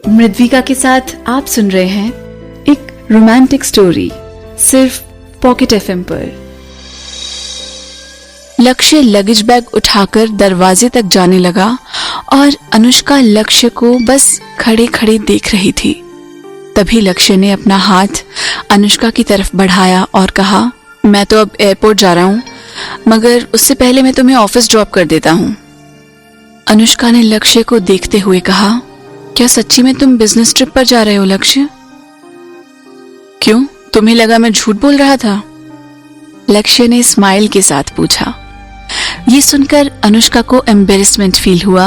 मृद्विका के साथ आप सुन रहे हैं एक रोमांटिक स्टोरी सिर्फ पॉकेट एफएम पर। लक्ष्य लगेज बैग उठाकर दरवाजे तक जाने लगा और अनुष्का लक्ष्य को बस खड़े खड़े देख रही थी। तभी लक्ष्य ने अपना हाथ अनुष्का की तरफ बढ़ाया और कहा, मैं तो अब एयरपोर्ट जा रहा हूँ, मगर उससे पहले मैं तुम्हें ऑफिस ड्रॉप कर देता हूँ। अनुष्का ने लक्ष्य को देखते हुए कहा, क्या सच्ची में तुम बिजनेस ट्रिप पर जा रहे हो लक्ष्य? क्यों, तुम्हें लगा मैं झूठ बोल रहा था? लक्ष्य ने स्माइल के साथ पूछा। ये सुनकर अनुष्का को एम्बेरसमेंट फील हुआ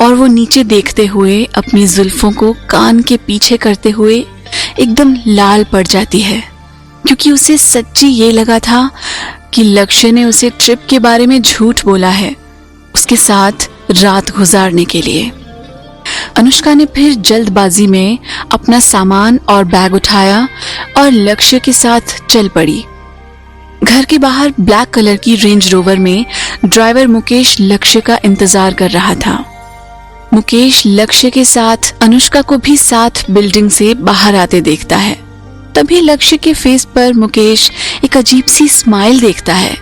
और वो नीचे देखते हुए अपनी जुल्फों को कान के पीछे करते हुए एकदम लाल पड़ जाती है, क्योंकि उसे सच्ची ये लगा था कि लक्ष्य ने उसे ट्रिप के बारे में झूठ बोला है उसके साथ रात गुजारने के लिए। अनुष्का ने फिर जल्दबाजी में अपना सामान और बैग उठाया और लक्ष्य के साथ चल पड़ी। घर के बाहर ब्लैक कलर की रेंज रोवर में ड्राइवर मुकेश लक्ष्य का इंतजार कर रहा था। मुकेश लक्ष्य के साथ अनुष्का को भी साथ बिल्डिंग से बाहर आते देखता है। तभी लक्ष्य के फेस पर मुकेश एक अजीब सी स्माइल देखता है,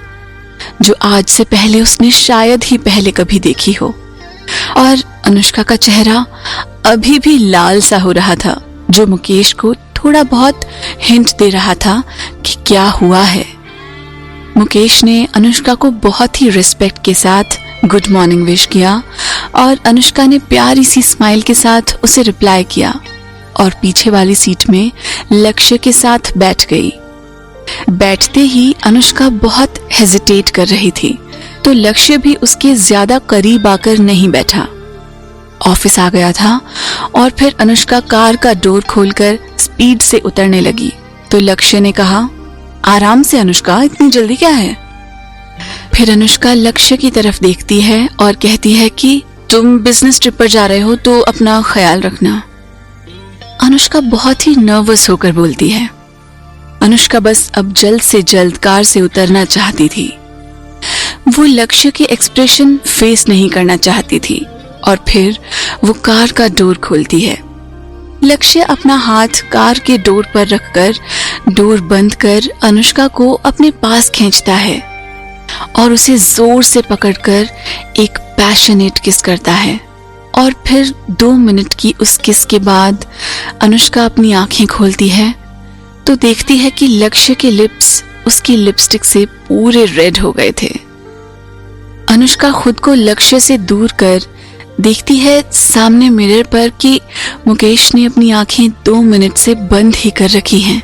जो आज से पहले उसने शायद ही पहले कभी देखी हो। और अनुष्का का चेहरा अभी भी लाल सा हो रहा था, जो मुकेश को थोड़ा बहुत हिंट दे रहा था कि क्या हुआ है। मुकेश ने अनुष्का को बहुत ही रिस्पेक्ट के साथ गुड मॉर्निंग विश किया और अनुष्का ने प्यारी सी स्माइल के साथ उसे रिप्लाई किया और पीछे वाली सीट में लक्ष्य के साथ बैठ गई। बैठते ही अनुष्का बहुत हेजिटेट कर रही थी, तो लक्ष्य भी उसके ज्यादा करीब आकर नहीं बैठा। ऑफिस आ गया था और फिर अनुष्का कार का डोर खोलकर स्पीड से उतरने लगी, तो लक्ष्य ने कहा, आराम से अनुष्का, इतनी जल्दी क्या है? फिर अनुष्का लक्ष्य की तरफ देखती है और कहती है कि तुम बिजनेस ट्रिप पर जा रहे हो तो अपना ख्याल रखना। अनुष्का बहुत ही नर्वस होकर बोलती है। अनुष्का बस अब जल्द से जल्द कार से उतरना चाहती थी। वो लक्ष्य के एक्सप्रेशन फेस नहीं करना चाहती थी और फिर वो कार का डोर खोलती है। लक्ष्य अपना हाथ कार के डोर पर रखकर डोर बंद कर अनुष्का को अपने पास खींचता है और उसे जोर से पकड़कर एक पैशनेट किस करता है। और फिर 2 मिनट की उस किस के बाद अनुष्का अपनी आंखें खोलती है तो देखती है कि लक्ष्य के लिप्स उसकी लिपस्टिक से पूरे रेड हो गए थे। अनुष्का खुद को लक्ष्य से दूर कर देखती है सामने मिरर पर कि मुकेश ने अपनी आंखें 2 मिनट से बंद ही कर रखी हैं।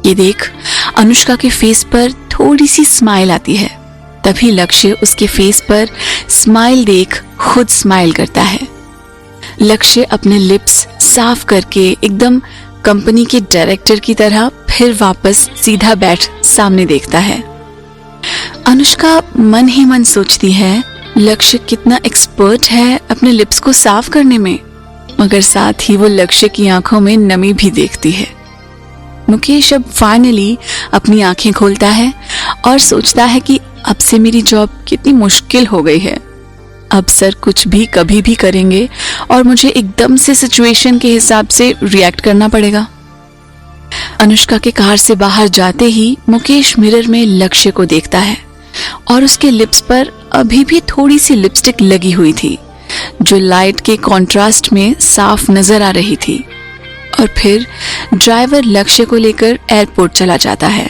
ये देख अनुष्का के फेस पर थोड़ी सी स्माइल आती है। तभी लक्ष्य उसके फेस पर स्माइल देख खुद स्माइल करता है। लक्ष्य अपने लिप्स साफ करके एकदम कंपनी के डायरेक्टर की तरह फिर वापस सीधा बैठ सामने देखता है। अनुष्का मन ही मन सोचती है, लक्ष्य कितना एक्सपर्ट है अपने लिप्स को साफ करने में, मगर साथ ही वो लक्ष्य की आंखों में नमी भी देखती है। मुकेश अब फाइनली अपनी आंखें खोलता है और सोचता है कि अब से मेरी जॉब कितनी मुश्किल हो गई है। अब सर कुछ भी कभी भी करेंगे और मुझे एकदम से सिचुएशन के हिसाब से रिएक्ट करना पड़ेगा। अनुष्का के कार से बाहर जाते ही मुकेश मिरर में लक्ष्य को देखता है और उसके लिप्स पर अभी भी थोड़ी सी लिपस्टिक लगी हुई थी, जो लाइट के कंट्रास्ट में साफ नजर आ रही थी। और फिर ड्राइवर लक्ष्य को लेकर एयरपोर्ट चला जाता है।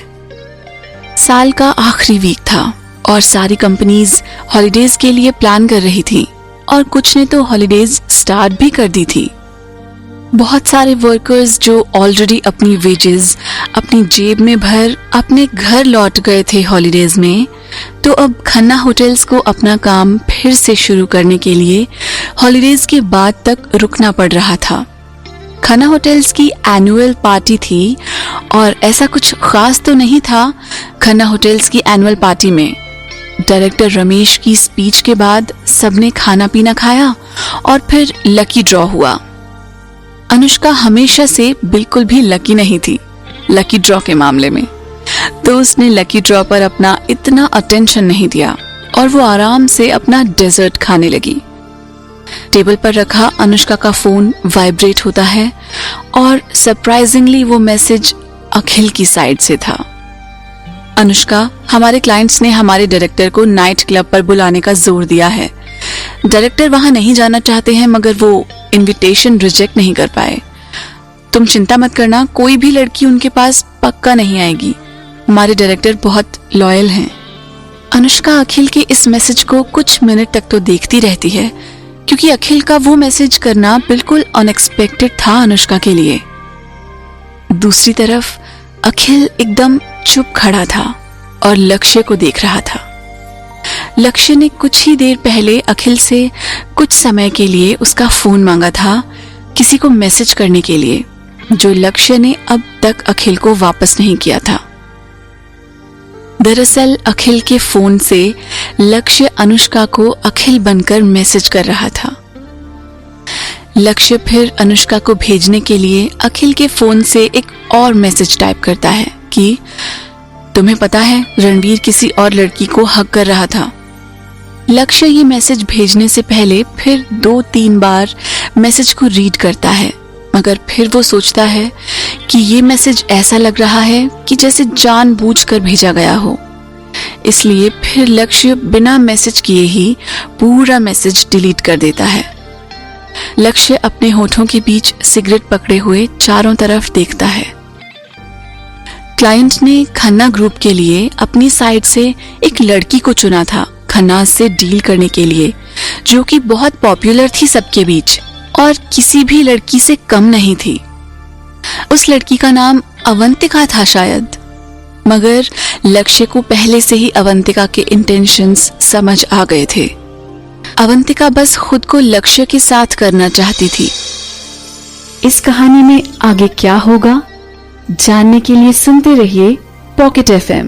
साल का आखिरी वीक था और सारी कंपनीज हॉलिडेज के लिए प्लान कर रही थी और कुछ ने तो हॉलिडेज स्टार्ट भी कर दी थी। बहुत सारे वर्कर्स जो ऑलरेडी अपनी वेजेस अपनी जेब में भर अपने घर लौट गए थे हॉलिडेज में, तो अब खन्ना होटल्स को अपना काम फिर से शुरू करने के लिए हॉलिडेज के बाद तक रुकना पड़ रहा था। खन्ना होटल्स की एनुअल पार्टी थी और ऐसा कुछ खास तो नहीं था खन्ना होटल्स की एनुअल पार्टी में। डायरेक्टर रमेश की स्पीच के बाद सबने खाना पीना खाया और फिर लकी ड्रॉ हुआ। अनुष्का हमेशा से बिल्कुल भी लकी नहीं थी लकी ड्रॉ के मामले में, तो उसने लकी ड्रॉ पर अपना इतना अटेंशन नहीं दिया और वो आराम से अपना डेजर्ट खाने लगी। टेबल पर रखा अनुष्का का फोन वाइब्रेट होता है और सरप्राइजिंगली वो मैसेज अखिल की साइड से था। अनुष्का, हमारे क्लाइंट्स ने हमारे डायरेक्टर को नाइट क्लब पर बुलाने का जोर दिया है। डायरेक्टर वहां नहीं जाना चाहते हैं मगर वो इनविटेशन रिजेक्ट नहीं कर पाए। तुम चिंता मत करना, कोई भी लड़की उनके पास पक्का नहीं आएगी। हमारे डायरेक्टर बहुत लॉयल हैं। अनुष्का अखिल के इस मैसेज को कुछ मिनट तक तो देखती रहती है क्योंकि अखिल का वो मैसेज करना बिल्कुल अनएक्सपेक्टेड था अनुष्का के लिए। दूसरी तरफ अखिल एकदम चुप खड़ा था और लक्ष्य को देख रहा था। लक्ष्य ने कुछ ही देर पहले अखिल से कुछ समय के लिए उसका फोन मांगा था किसी को मैसेज करने के लिए, जो लक्ष्य ने अब तक अखिल को वापस नहीं किया था। दरअसल अखिल के फोन से लक्ष्य अनुष्का को अखिल बनकर मैसेज कर रहा था। लक्ष्य फिर अनुष्का को भेजने के लिए अखिल के फोन से एक और मैसेज टाइप करता है कि तुम्हें पता है रणवीर किसी और लड़की को हक कर रहा था। लक्ष्य ये मैसेज भेजने से पहले फिर 2-3 बार मैसेज को रीड करता है मगर फिर वो सोचता है कि ये मैसेज ऐसा लग रहा है कि जैसे जानबूझकर भेजा गया हो। इसलिए फिर लक्ष्य बिना मैसेज किए ही पूरा मैसेज डिलीट कर देता है। लक्ष्य अपने होठों के बीच सिगरेट पकड़े हुए चारों तरफ देखता है। क्लाइंट ने खन्ना ग्रुप के लिए अपनी साइड से एक लड़की को चुना था खन्ना से डील करने के लिए, जो कि बहुत पॉपुलर थी सबके बीच और किसी भी लड़की से कम नहीं थी। उस लड़की का नाम अवंतिका था शायद, मगर लक्ष्य को पहले से ही अवंतिका के इंटेंशंस समझ आ गए थे। अवंतिका बस खुद को लक्ष्य के साथ करना चाहती थी। इस कहानी में आगे क्या होगा जानने के लिए सुनते रहिए पॉकेट FM।